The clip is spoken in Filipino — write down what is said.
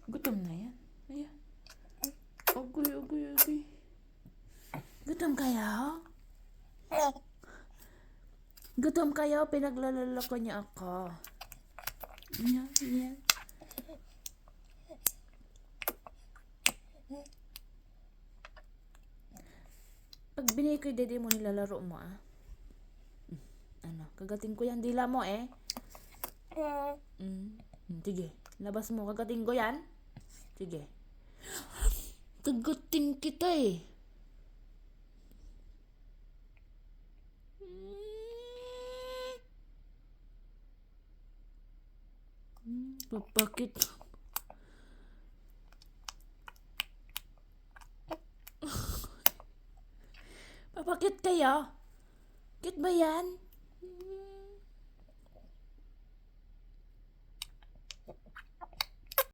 Gutom na yan. Ayan. Agoy, agoy, agoy. Gutom kayo? Gutom kayo? Pinaglaloloko niya ako. Yan, yan. Pag binigay ko yung dede mo, nilalaro mo ah. Ano, kagating ko yan dila mo eh. Sige, labas mo, kagating ko yan. Sige. Kagating kita eh. Papakit. Papakit kayo? Cute ba yan?